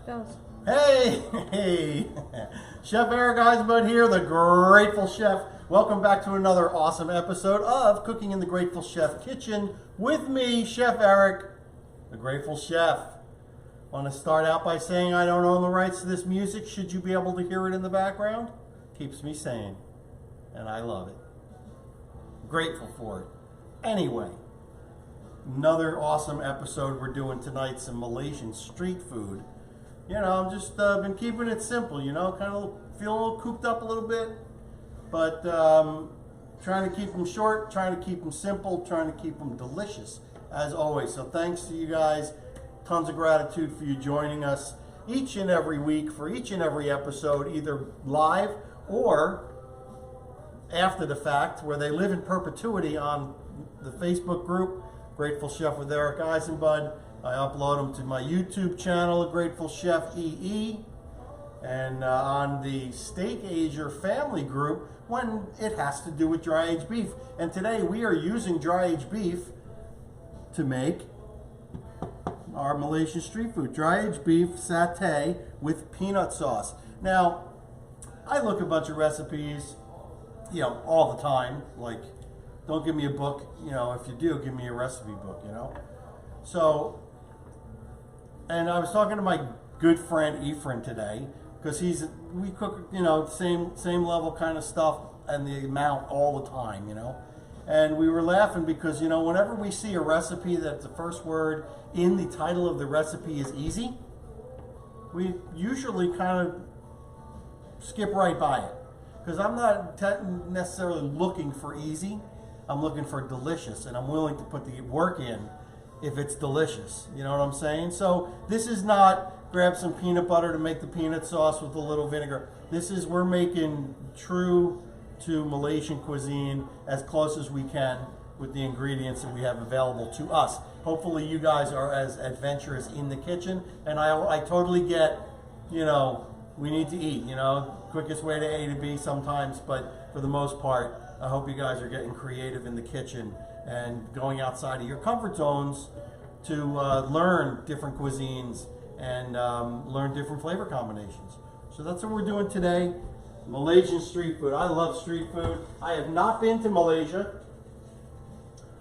Goes. Hey, Chef Eric Eisenbud here, the Grateful Chef. Welcome back to another awesome episode of Cooking in the Grateful Chef Kitchen with me, Chef Eric, the Grateful Chef. Want to start out by saying I don't own the rights to this music. Should you be able to hear it in the background? Keeps me sane, and I love it. Grateful for it. Anyway, another awesome episode we're doing tonight, some Malaysian street food. You know, I'm just been keeping it simple, you know, kind of feeling a little cooped up a little bit, but trying to keep them short, trying to keep them simple, trying to keep them delicious, as always. So thanks to you guys. Tons of gratitude for you joining us each and every week for each and every episode, either live or after the fact, where they live in perpetuity on the Facebook group, Grateful Chef with Eric Eisenbud. I upload them to my YouTube channel, Grateful Chef EE, and on the Steak Asia family group when it has to do with dry aged beef. And today we are using dry aged beef to make our Malaysian street food. Dry aged beef satay with peanut sauce. Now, I look at a bunch of recipes, you know, all the time. Like, don't give me a book, you know, if you do, give me a recipe book, you know. So, and I was talking to my good friend Ephraim today, because we cook, you know, same level kind of stuff and the amount all the time, you know. And we were laughing because, you know, whenever we see a recipe that the first word in the title of the recipe is easy, we usually kind of skip right by it. Because I'm not necessarily looking for easy, I'm looking for delicious, and I'm willing to put the work in if it's delicious. You know what I'm saying? So this is not grab some peanut butter to make the peanut sauce with a little vinegar. This is, we're making true to Malaysian cuisine as close as we can with the ingredients that we have available to us. Hopefully you guys are as adventurous in the kitchen, and I totally get, you know, we need to eat, you know, quickest way to A to B sometimes, but for the most part, I hope you guys are getting creative in the kitchen and going outside of your comfort zones to learn different cuisines and learn different flavor combinations. So that's what we're doing today. Malaysian street food. I love street food. I have not been to Malaysia.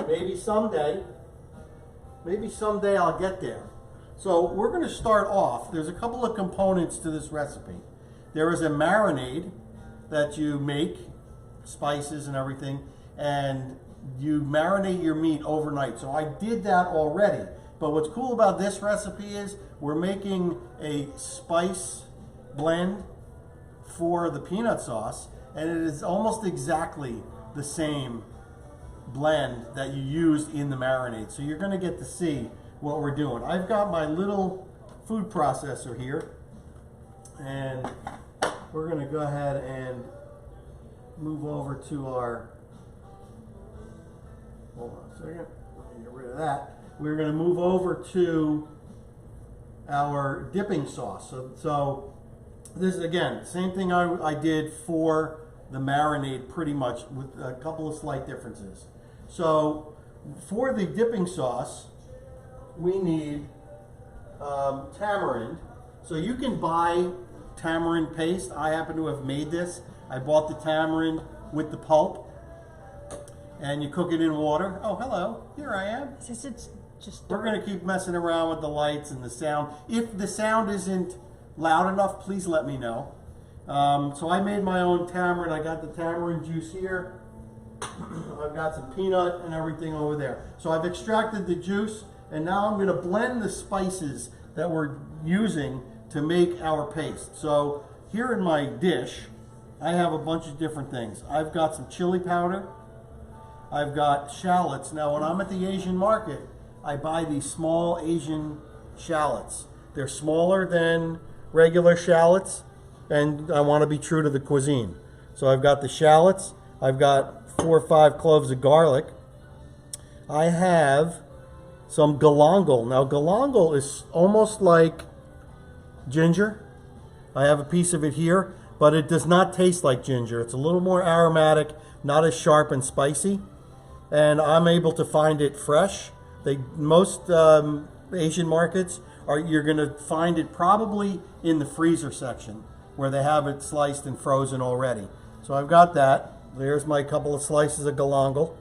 Maybe someday I'll get there. So we're going to start off. There's a couple of components to this recipe. There is a marinade that you make, spices and everything, and you marinate your meat overnight. So I did that already. But what's cool about this recipe is we're making a spice blend for the peanut sauce, and it is almost exactly the same blend that you used in the marinade. So you're going to get to see what we're doing. I've got my little food processor here, and we're going to go ahead and move over to our, hold on a second, let me get rid of that. We're going to move over to our dipping sauce. So this is, again, same thing I did for the marinade pretty much, with a couple of slight differences. So for the dipping sauce, we need tamarind. So you can buy tamarind paste. I happen to have made this. I bought the tamarind with the pulp, and you cook it in water. Oh, hello, here I am. We're gonna keep messing around with the lights and the sound. If the sound isn't loud enough, please let me know. So I made my own tamarind. I got the tamarind juice here. I've got some peanut and everything over there. So I've extracted the juice, and now I'm gonna blend the spices that we're using to make our paste. So here in my dish, I have a bunch of different things. I've got some chili powder. I've got shallots. Now when I'm at the Asian market, I buy these small Asian shallots. They're smaller than regular shallots, and I want to be true to the cuisine. So I've got the shallots. I've got 4 or 5 cloves of garlic. I have some galangal. Now galangal is almost like ginger. I have a piece of it here, but it does not taste like ginger. It's a little more aromatic, not as sharp and spicy, and I'm able to find it fresh. Most Asian markets, you're going to find it probably in the freezer section where they have it sliced and frozen already. So I've got that. There's my couple of slices of galangal.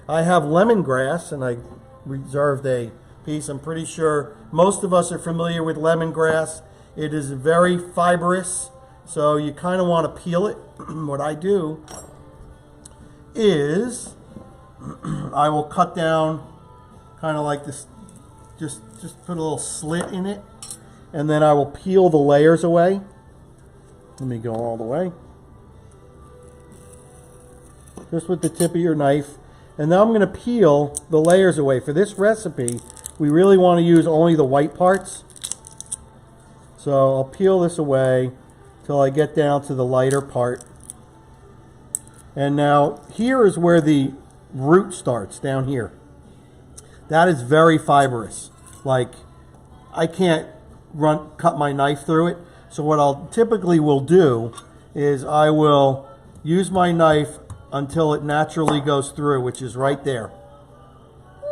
I have lemongrass, and I reserved a piece. I'm pretty sure most of us are familiar with lemongrass. It is very fibrous, so you kind of want to peel it. What I do is I will cut down kind of like this, just put a little slit in it, and then I will peel the layers away. Let me go all the way. Just with the tip of your knife. And now I'm going to peel the layers away. For this recipe, we really want to use only the white parts. So I'll peel this away till I get down to the lighter part. And now here is where the root starts, down here. That is very fibrous. Like, I can't cut my knife through it. So what I'll typically will do is I will use my knife until it naturally goes through, which is right there.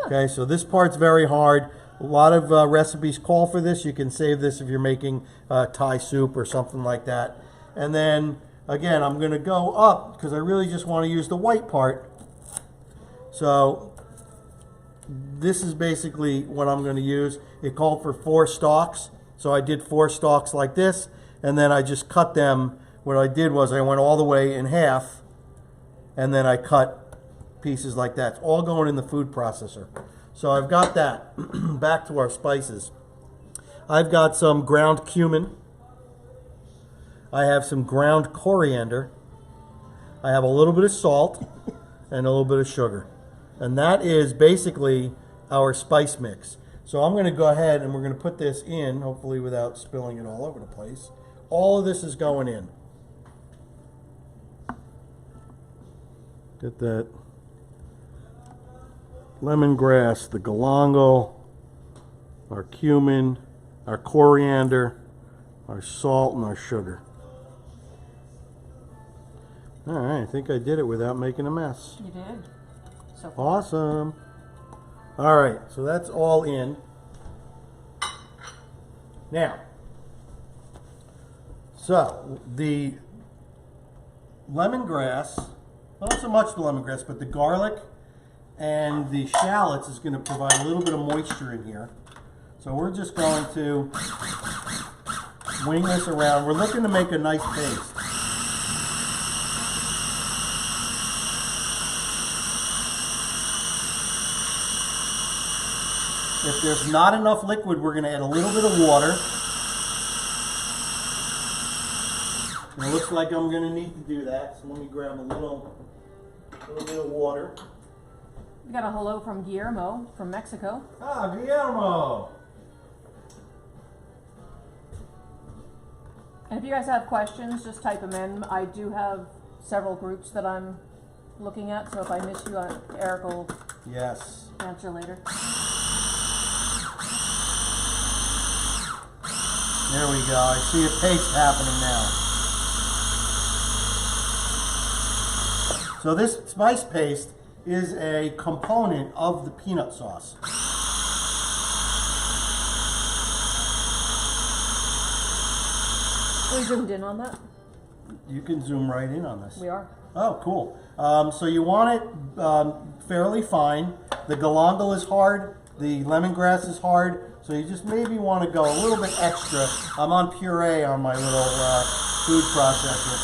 Okay, so this part's very hard. A lot of recipes call for this. You can save this if you're making Thai soup or something like that. And then, again, I'm going to go up because I really just want to use the white part. So this is basically what I'm going to use. It called for 4 stalks. So I did 4 stalks like this, and then I just cut them. What I did was I went all the way in half, and then I cut pieces like that. It's all going in the food processor. So I've got that. Back to our spices. I've got some ground cumin. I have some ground coriander. I have a little bit of salt and a little bit of sugar. And that is basically our spice mix. So I'm going to go ahead and we're going to put this in, hopefully without spilling it all over the place. All of this is going in. Get that lemongrass, the galangal, our cumin, our coriander, our salt, and our sugar. All right, I think I did it without making a mess. You did. So awesome. All right, so that's all in. Now, so the lemongrass, well, not so much the lemongrass, but the garlic and the shallots is going to provide a little bit of moisture in here. So we're just going to wing this around. We're looking to make a nice paste. If there's not enough liquid, we're going to add a little bit of water. And it looks like I'm going to need to do that, so let me grab a little bit of water. We got a hello from Guillermo from Mexico. Ah, Guillermo! And if you guys have questions, just type them in. I do have several groups that I'm looking at, so if I miss you, Eric will answer later. There we go. I see a paste happening now. So this spice paste is a component of the peanut sauce. Are we zoomed in on that? You can zoom right in on this. We are. Oh, cool. So you want it fairly fine. The galangal is hard. The lemongrass is hard. So you just maybe want to go a little bit extra. I'm on puree on my little food processor.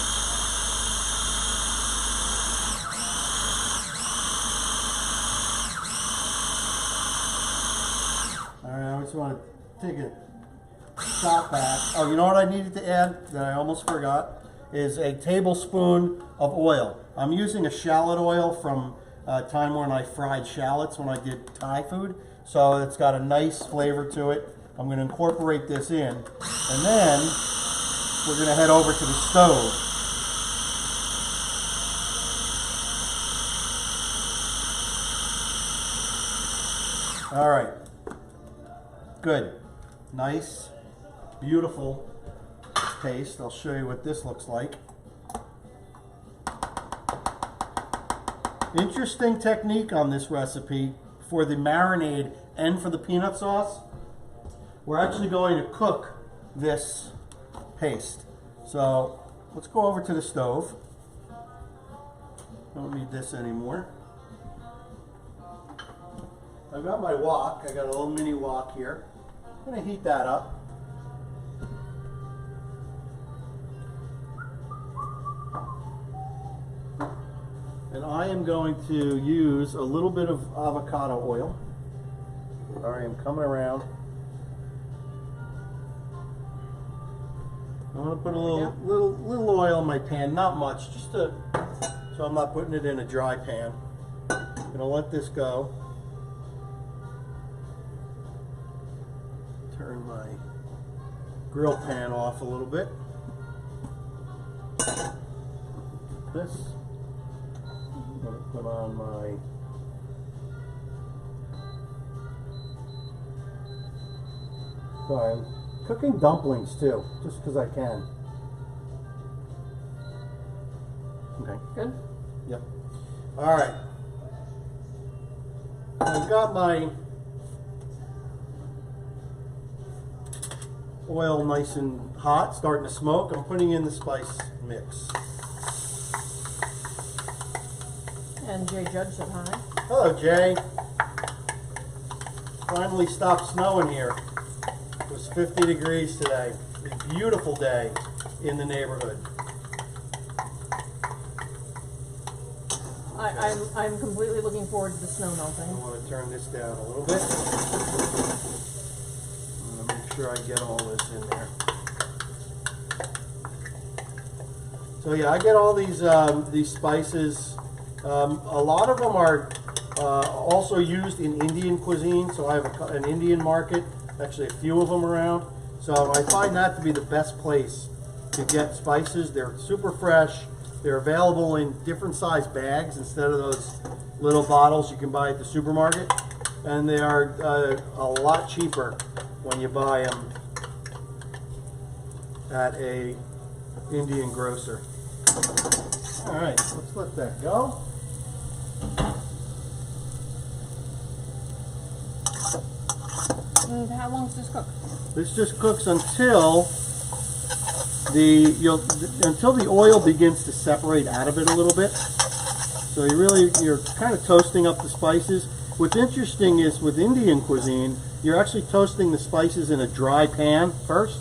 All right, I just want to take a shot back. Oh, you know what I needed to add that I almost forgot? Is a tablespoon of oil. I'm using a shallot oil from a time when I fried shallots when I did Thai food. So it's got a nice flavor to it. I'm going to incorporate this in. And then we're going to head over to the stove. All right. Good. Nice, beautiful paste. I'll show you what this looks like. Interesting technique on this recipe for the marinade and for the peanut sauce. we're actually going to cook this paste. So let's go over to the stove. Don't need this anymore. I've got my wok. I got a little mini wok here. I'm going to heat that up. And I am going to use a little bit of avocado oil. All right, I'm coming around. I'm going to put a little oil in my pan, not much, just so I'm not putting it in a dry pan. I'm going to let this go. Turn my grill pan off a little bit. This. I'm going to put on my I'm cooking dumplings too, just because I can. Okay. Good. Yep. All right. I've got my oil nice and hot, starting to smoke. I'm putting in the spice mix. And Jay Judge said hi. Hello, Jay. Finally stopped snowing here. It was 50 degrees today. A beautiful day in the neighborhood. I'm completely looking forward to the snow melting. I want to turn this down a little bit. I'm going to make sure I get all this in there. So yeah, I get all these spices. A lot of them are also used in Indian cuisine. So I have an Indian market, actually a few of them around. So I find that to be the best place to get spices. They're super fresh. They're available in different size bags instead of those little bottles you can buy at the supermarket. And they are a lot cheaper when you buy them at a Indian grocer. All right, let's let that go. And how long does this cook? This just cooks until the oil begins to separate out of it a little bit. So you're kind of toasting up the spices. What's interesting is with Indian cuisine, you're actually toasting the spices in a dry pan first,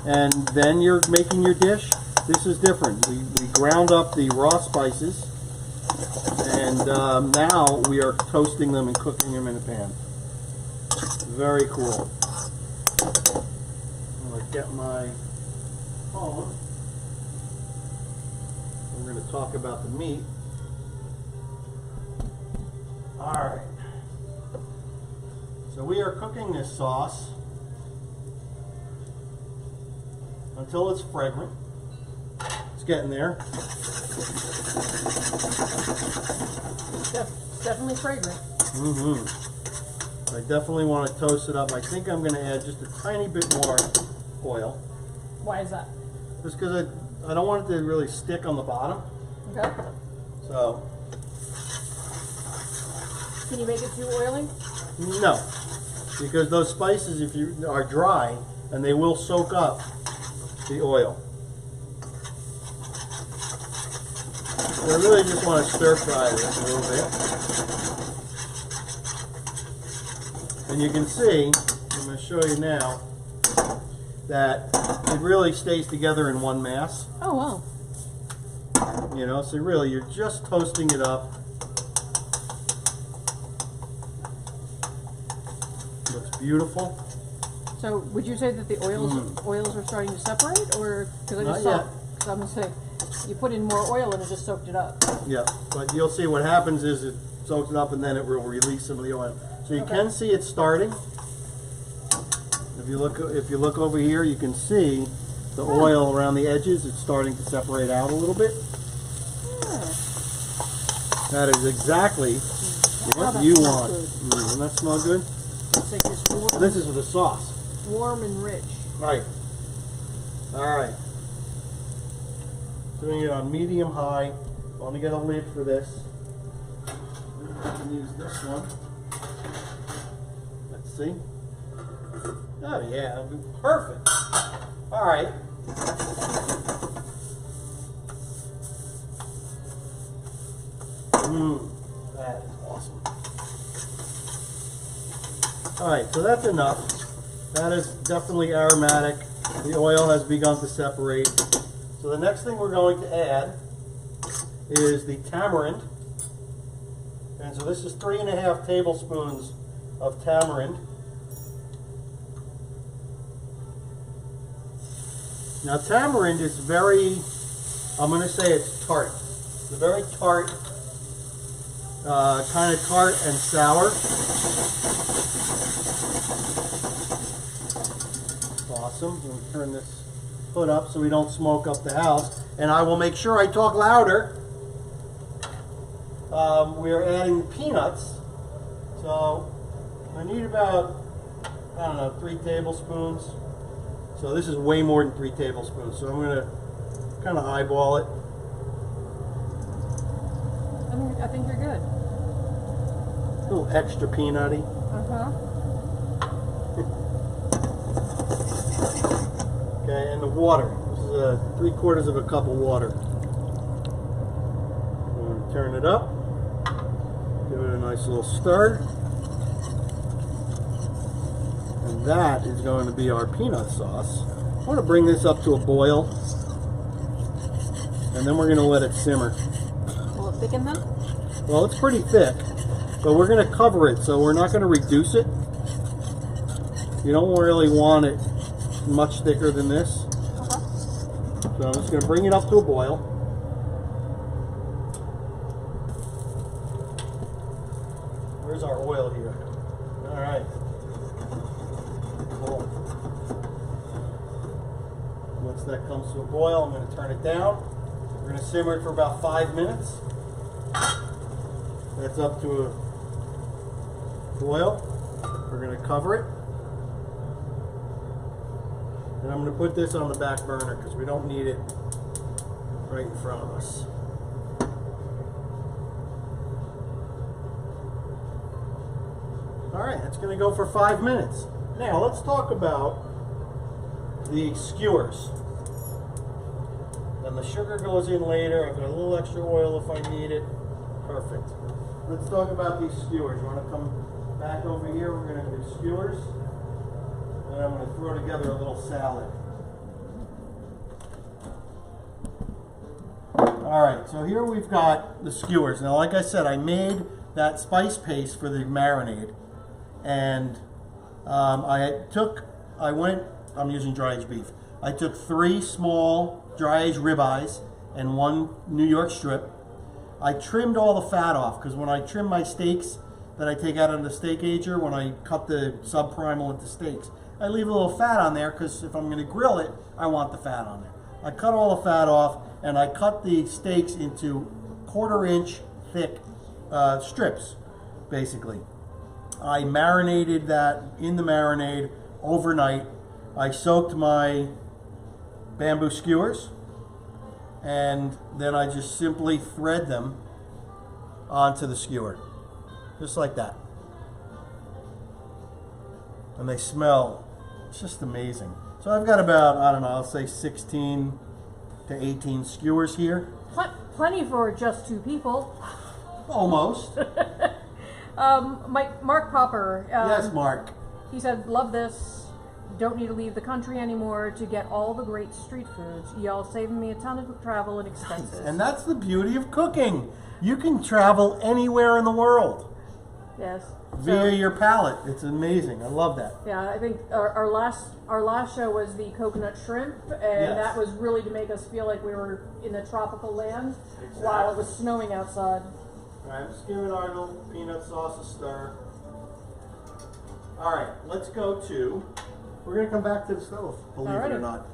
and then you're making your dish. This is different. We ground up the raw spices, and now we are toasting them and cooking them in a pan. Very cool. I'm going to get my phone. We're going to talk about the meat. All right. So we are cooking this sauce until it's fragrant. It's getting there. Definitely fragrant. Mm-hmm. I definitely want to toast it up. I think I'm going to add just a tiny bit more oil. Why is that? Just because I don't want it to really stick on the bottom. Okay. So. Can you make it too oily? No. Because those spices, if you are dry, and they will soak up the oil. So I really just want to stir fry this a little bit. And you can see, I'm going to show you now, that it really stays together in one mass. Oh, wow. You know, so really you're just toasting it up. Looks beautiful. So would you say that the oils are starting to separate, or because I just Not saw? Because I'm gonna say you put in more oil and it just soaked it up. Yeah, but you'll see what happens is it soaks it up and then it will release some of the oil. So you can see it starting. If you look over here, you can see the oil around the edges. It's starting to separate out a little bit. That is exactly what you want. Doesn't that smell good? It's like this warm, This is the sauce. warm and rich. Right. All right. Doing it on medium high. I want to get a lid for this. I can use this one. Let's see. Oh yeah, that'll be perfect. All right. That is awesome. All right, so that's enough. That is definitely aromatic. The oil has begun to separate. So the next thing we're going to add is the tamarind. And so this is 3.5 tablespoons of tamarind. Now tamarind is very, I'm going to say it's tart. It's a very tart, kind of tart and sour. Awesome. We'll turn this hood up so we don't smoke up the house. And I will make sure I talk louder. We are adding peanuts. So I need about, I don't know, 3 tablespoons. So this is way more than 3 tablespoons. So I'm going to kind of eyeball it. I think you're good. A little extra peanutty. Okay, and the water. This is 3/4 of a cup of water. I'm going to turn it up. Give it a nice little stir. And that is going to be our peanut sauce. I want to bring this up to a boil. And then we're going to let it simmer. Will it thicken then? Well, it's pretty thick. But we're going to cover it, so we're not going to reduce it. You don't really want it much thicker than this. So I'm just going to bring it up to a boil. Where's our oil here? All right. Cool. Once that comes to a boil, I'm going to turn it down. We're going to simmer it for about 5 minutes. That's up to a boil. We're going to cover it. And I'm going to put this on the back burner because we don't need it right in front of us. Alright, that's going to go for 5 minutes. Now let's talk about the skewers. Then the sugar goes in later. I've got a little extra oil if I need it. Perfect. Let's talk about these skewers. You want to come back over here? We're going to do skewers. And I'm going to throw together a little salad. Alright, so here we've got the skewers. Now like I said, I made that spice paste for the marinade. And I'm using dry aged beef. I took 3 small dry aged ribeyes and 1 New York strip. I trimmed all the fat off because when I trim my steaks that I take out of the steak ager, when I cut the subprimal into steaks, I leave a little fat on there because if I'm going to grill it, I want the fat on there. I cut all the fat off and I cut the steaks into 1/4 inch thick strips, basically. I marinated that in the marinade overnight. I soaked my bamboo skewers and then I just simply thread them onto the skewer, just like that. And they smell, it's just amazing. So I've got about, I don't know, I'll say 16 to 18 skewers here. Plenty for just 2 people. Almost. Mark Popper. Yes, Mark. He said, love this. Don't need to leave the country anymore to get all the great street foods. Y'all saving me a ton of travel and expenses. And that's the beauty of cooking. You can travel anywhere in the world. Yes. Via your palate. It's amazing. I love that. Yeah, I think our last show was the coconut shrimp, and yes, that was really to make us feel like we were in a tropical land exactly, while it was snowing outside. All right, I'm just giving our little peanut sauce a stir. All right, let's go to, we're going to come back to the stove, believe it or not.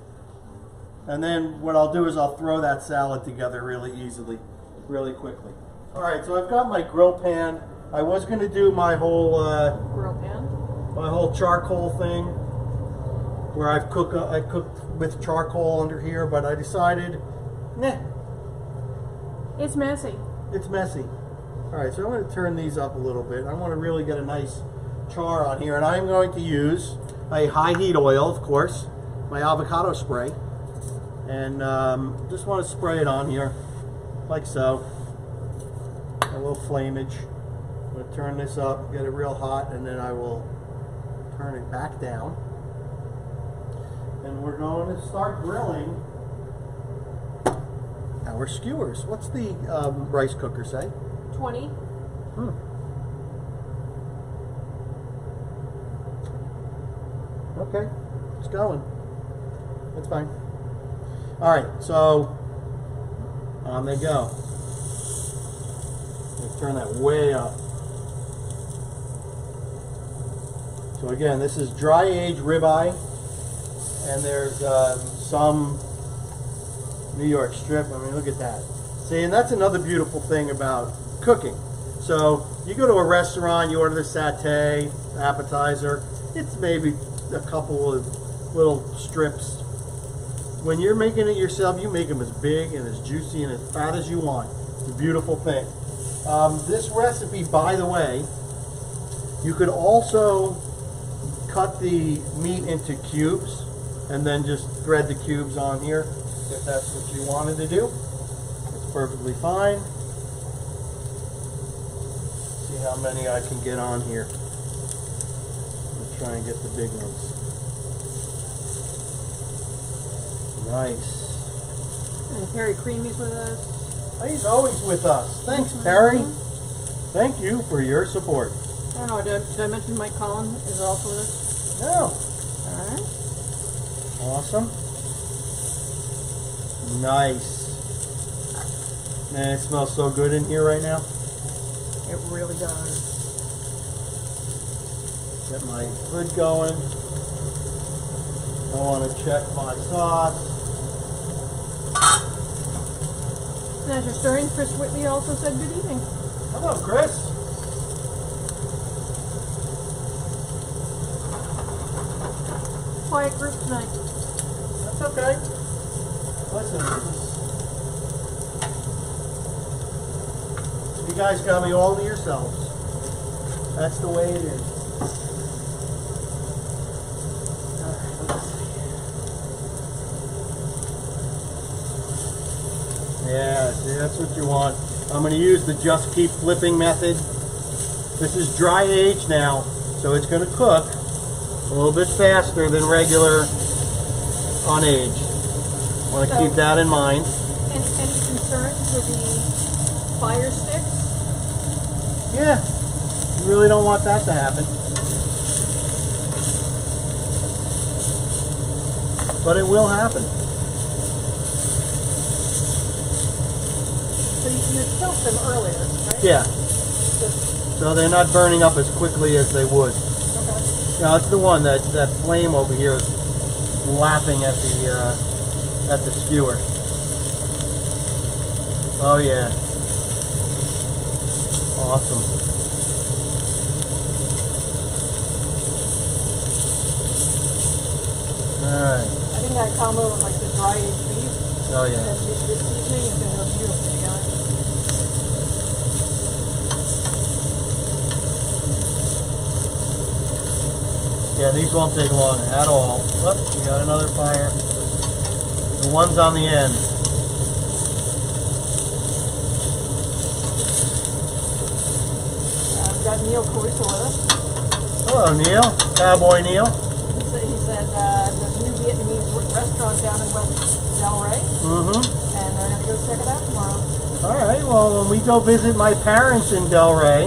And then what I'll do is I'll throw that salad together really easily, really quickly. All right, so I've got my grill pan. I was going to do my whole grill pan, my whole charcoal thing, where I cooked with charcoal under here, but I decided, nah. It's messy. It's messy. All right, so I'm going to turn these up a little bit. I want to really get a nice char on here, and I'm going to use a high heat oil, of course, my avocado spray, and just want to spray it on here, like so. A little flamage. I'm going to turn this up, get it real hot, and then I will turn it back down. And we're going to start grilling our skewers. What's the rice cooker say? 20. Okay, it's going. That's fine. All right, so on they go. Let's turn that way up. So again, this is dry aged ribeye, and there's some New York strip. I mean, look at that. See, and that's another beautiful thing about cooking. So you go to a restaurant, you order the satay appetizer. It's maybe a couple of little strips. When you're making it yourself, you make them as big and as juicy and as fat as you want. It's a beautiful thing. This recipe, by the way, you could also cut the meat into cubes and then just thread the cubes on here if that's what you wanted to do. It's perfectly fine. See how many I can get on here. Let's try and get the big ones. Nice. And Perry Creamy's with us. He's always with us. Thanks, Perry. Thank you for your support. I don't know, did I mention Mike Collin is also with us? No. Alright. Awesome. Nice. Man, it smells so good in here right now. It really does. Get my hood going. I want to check my sauce. And as you're stirring, Chris Whitley also said good evening. Hello, Chris. Quiet group tonight. That's okay. Listen, you guys got me all to yourselves. That's the way it is. Yeah, see, that's what you want. I'm going to use the just keep flipping method. This is dry age now, so it's going to cook a little bit faster than regular unaged. Want to keep that in mind. And any concerns with the fire sticks? Yeah, you really don't want that to happen. But it will happen. So you tilt them earlier, right? Yeah. Just, So they're not burning up as quickly as they would. okay. Now it's the one that flame over here is lapping at the skewer. Oh yeah. Awesome. Alright. I think that combo with like the dry aged beef Oh and yeah. this seasoning is going to go beautifully together. Yeah, these won't take long at all. Oh, we got another fire. The one's on the end. We've got Neil Caruso with us. Hello, Neil. Cowboy Neil. He said there's a new Vietnamese restaurant down in West Del Rey, Mm-hmm. and they're going to go check it out tomorrow. All right, well, when we go visit my parents in Del Rey,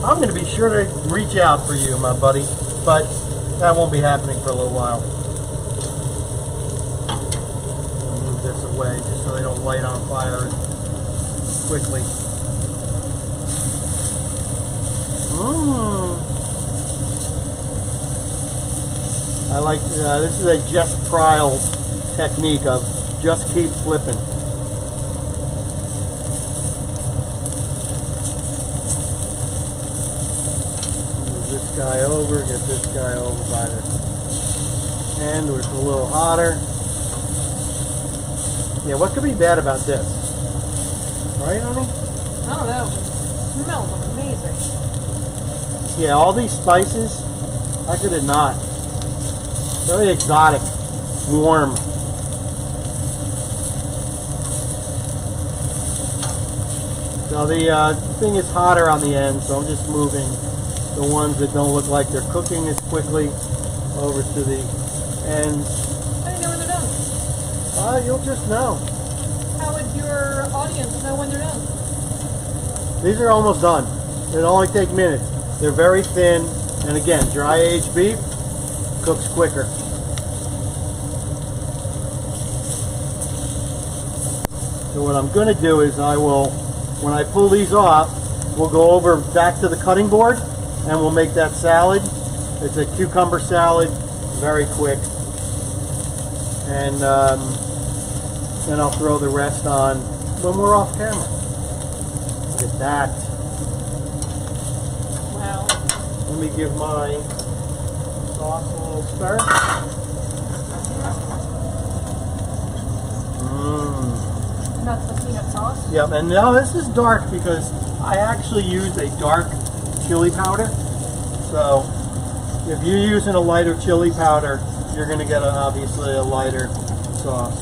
I'm going to be sure to reach out for you, my buddy, but that won't be happening for a little while. I'll move this away just so they don't light on fire quickly. I like, this is a Just Trial technique of just keep flipping. Move this guy over, get this guy over by the end where it's a little hotter. Yeah, what could be bad about this? Right, honey? I don't know. It smells amazing. Yeah, all these spices, How could it not? Very exotic, warm. So the thing is hotter on the end, so I'm just moving the ones that don't look like they're cooking as quickly over to the ends. How do you know when they're done? You'll just know. How would your audience know when they're done? These are almost done. It only take minutes. They're very thin, and again, dry aged beef cooks quicker. So what I'm going to do is when I pull these off, we'll go over back to the cutting board and we'll make that salad. It's a cucumber salad, very quick. And then I'll throw the rest on when we're off camera. Look at that. Wow. Let me give my sauce a little stir. And that's the peanut sauce? Yep, and now this is dark because I actually used a dark chili powder. So if you're using a lighter chili powder, you're going to get obviously a lighter sauce.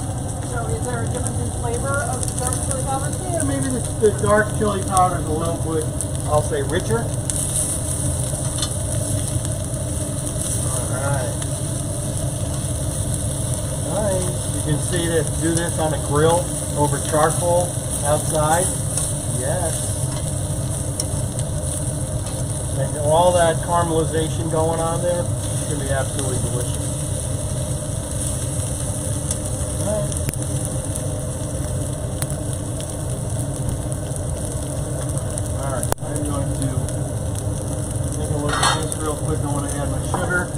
So is there a difference in flavor of dark chili powder? Yeah, maybe the dark chili powder is a little bit, I'll say, richer. Alright. Nice. You can see this, do this on a grill over charcoal outside. Yes. And all that caramelization going on there, it's going to be absolutely delicious. Alright. Alright, I'm going to take a look at this real quick. I want to add my sugar.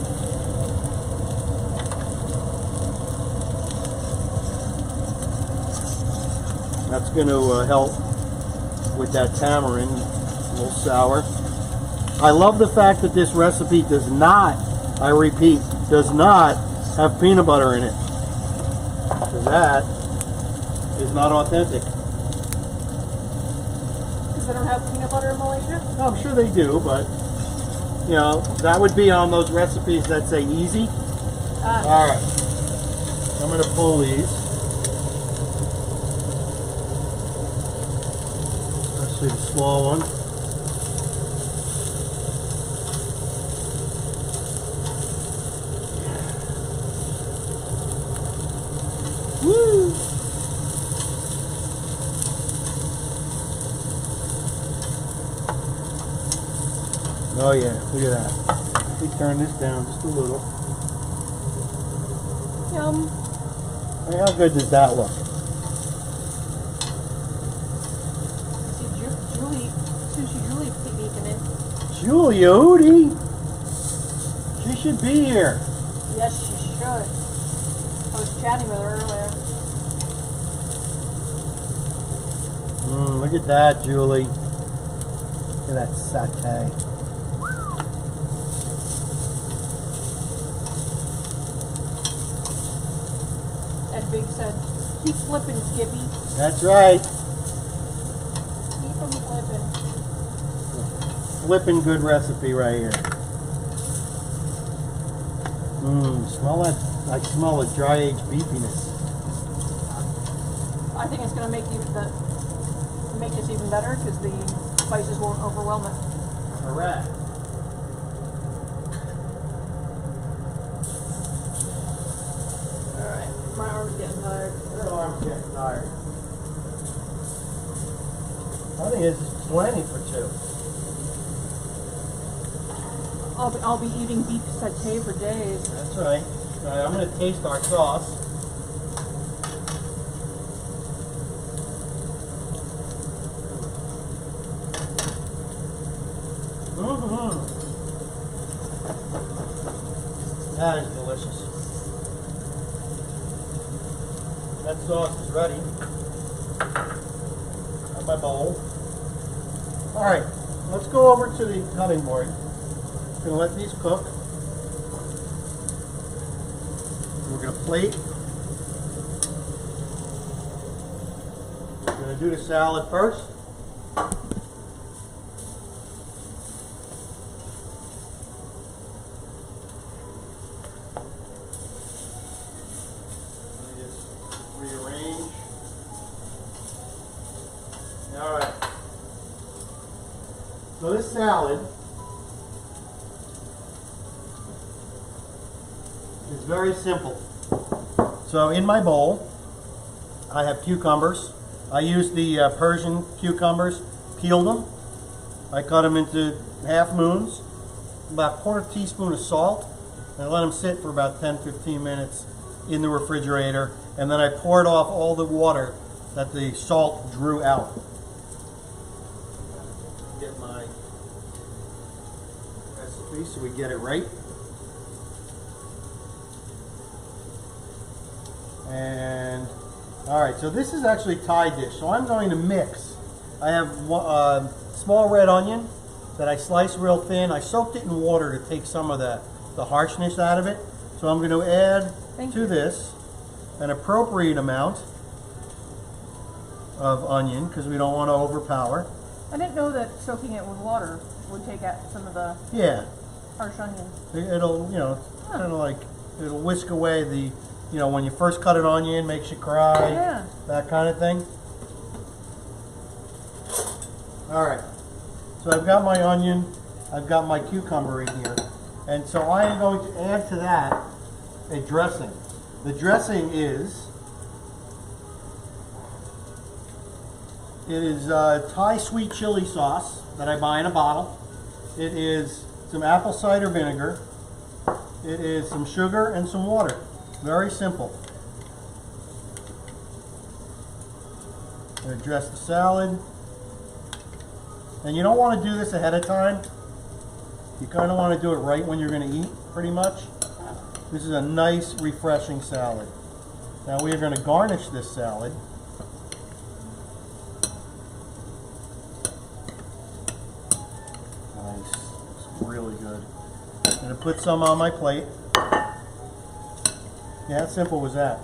That's going to help with that tamarind, a little sour. I love the fact that this recipe does not, I repeat, does not have peanut butter in it. So that is not authentic. Because they don't have peanut butter in Malaysia? I'm sure they do, but you know, that would be on those recipes that say easy. Alright. I'm going to pull these. Especially the small one. Woo! Oh yeah, look at that. Let me turn this down just a little. Yum. I mean, how good does that look? Julie peeking in. Julia Hootie! She should be here. Yes, she should. I was chatting with her earlier. Look at that, Julie. Look at that satay. And Big said, keep flipping, Skippy. That's right. Keep them flipping. Flipping good recipe right here. Smell that. I smell the dry aged beefiness. I think it's going to make this even better because the spices won't overwhelm it. Correct. Alright, my arm's getting tired. Your arm's getting tired. I think this is plenty for two. I'll be eating beef satay for days. That's right. All right, I'm going to taste our sauce. That is delicious. That sauce is ready. Got my bowl. All right, let's go over to the cutting board. We're going to let these cook. We're going to plate. We're going to do the salad first. So this salad is very simple. So in my bowl, I have cucumbers. I use the Persian cucumbers, peeled them. I cut them into half moons, about a quarter teaspoon of salt, and I let them sit for about 10-15 minutes in the refrigerator, and then I poured off all the water that the salt drew out. Get my recipe so we get it right. And all right, so this is actually Thai dish. So I'm going to mix. I have small red onion that I sliced real thin. I soaked it in water to take some of the harshness out of it. So I'm going to add to this an appropriate amount of onion because we don't want to overpower. I didn't know that soaking it with water would take out some of the harsh onion. It'll, you know, kind of like, it'll whisk away the, you know, when you first cut an onion, makes you cry, that kind of thing. All right, so I've got my onion, I've got my cucumber in here, and so I am going to add to that a dressing. The dressing is, it is Thai sweet chili sauce that I buy in a bottle. It is some apple cider vinegar. It is some sugar and some water. Very simple. I'm going to dress the salad. And you don't want to do this ahead of time. You kind of want to do it right when you're going to eat, pretty much. This is a nice, refreshing salad. Now we are going to garnish this salad. Nice. It's really good. I'm going to put some on my plate. Yeah, how simple was that?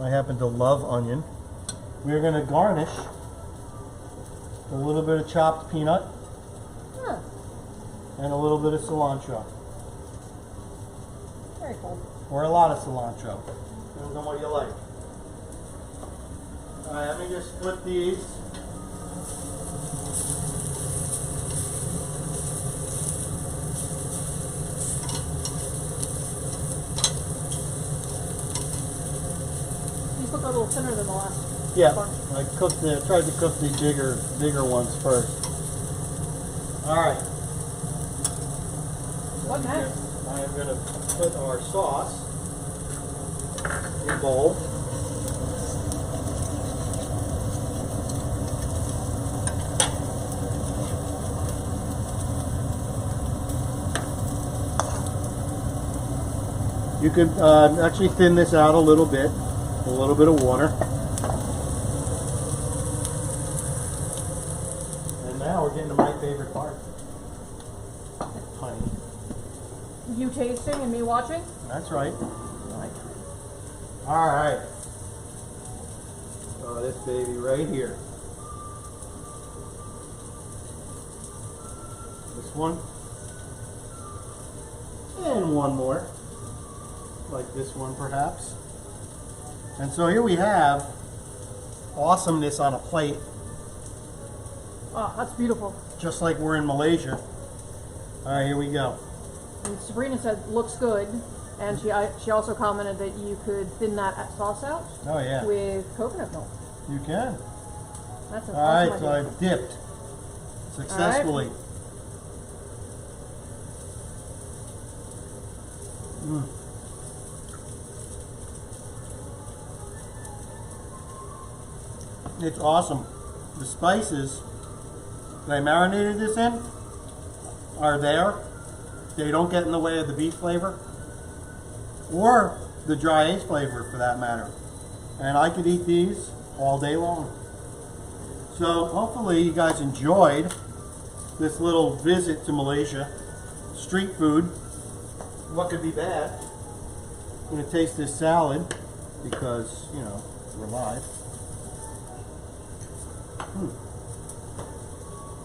I happen to love onion. We're going to garnish a little bit of chopped peanut and a little bit of cilantro. Very cool. Or a lot of cilantro. Depends on what you like. Alright, let me just flip these. These look a little thinner than the last. Yeah, I tried to cook the bigger ones first. Alright. What next? I am going to put our sauce in a bowl. You could actually thin this out a little bit of water. And now we're getting to my favorite part. Honey. You tasting and me watching? That's right. Alright. Oh, this baby right here. This one. And one more. Like this one perhaps. And so here we have awesomeness on a plate. Oh, that's beautiful. Just like we're in Malaysia. Alright, here we go. And Sabrina said looks good, and she also commented that you could thin that sauce out. Oh yeah. With coconut milk. You can. That's an Alright, awesome so idea. I've dipped successfully. It's awesome. The spices that I marinated this in are there. They don't get in the way of the beef flavor or the dry aged flavor for that matter. And I could eat these all day long. So hopefully you guys enjoyed this little visit to Malaysia. Street food. What could be bad? I'm going to taste this salad because, you know, we're live.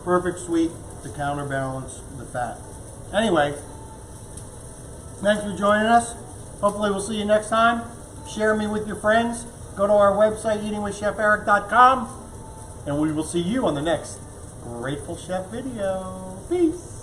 Perfect sweet to counterbalance the fat. Anyway, thanks for joining us. Hopefully we'll see you next time. Share me with your friends. Go to our website, eatingwithcheferic.com, and we will see you on the next Grateful Chef video. Peace.